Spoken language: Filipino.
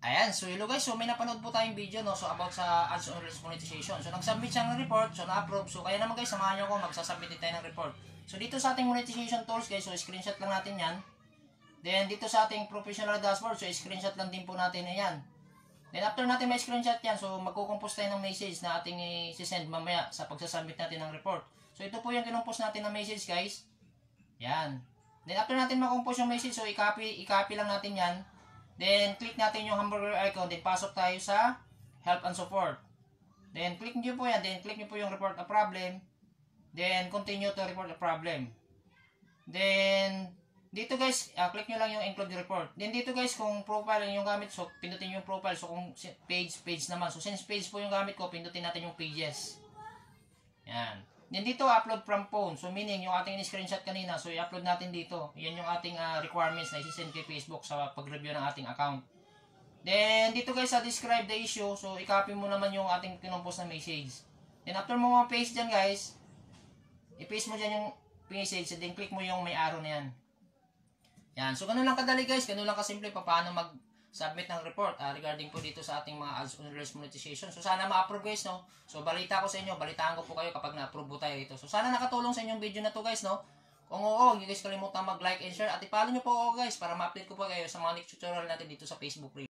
Ayan, so hello guys, so may napanood po tayong video no, so about sa ads on reels monetization. So nag-submit siya ng report, so na-approve. So kaya naman guys, samahan nyo ako, magsasubmit din tayo ng report. So dito sa ating monetization tools guys, so screenshot lang natin yan. Then dito sa ating professional dashboard, so screenshot lang din po natin yan. Then after natin may screenshot yan, so magkukompose tayo ng message na ating i-send mamaya sa pagsasubmit natin ng report. So ito po yung kinumpose natin na message guys. Yan. Then after natin makompose yung message, so i-copy lang natin yan. Then, click natin yung hamburger icon. Then, pasok tayo sa help and support. Then, click nyo po yan. Then, click nyo po yung report a problem. Then, continue to report a problem. Then, dito guys, click nyo lang yung include report. Then, dito guys, kung profile yung gamit, so, pindutin yung profile. So, kung page naman. So, since page po yung gamit ko, pindutin natin yung pages. Yan. Then dito, upload from phone. So, meaning, yung ating screenshot kanina, so, i-upload natin dito. Yan yung ating requirements na isi-send kay Facebook sa pag-review ng ating account. Then, dito guys, sa describe the issue, so, i-copy mo naman yung ating kinumpos na message. Then, after mo ma-paste dyan guys, i-paste mo dyan yung message, then click mo yung may arrow na yan. Yan. So, ganun lang kadali guys, ganun lang kasimple paano mag-submit ng report regarding po dito sa ating mga ads on reels monetization. So, sana ma-approve guys, no? So, balita ko sa inyo, balitaan ko po kayo kapag na-approve po tayo dito. So, sana nakatulong sa inyong video na to guys, no? Kung oo, hindi guys kalimutan mag-like and share at i-follow nyo po ako guys para ma-update ko po kayo sa mga next tutorial natin dito sa Facebook.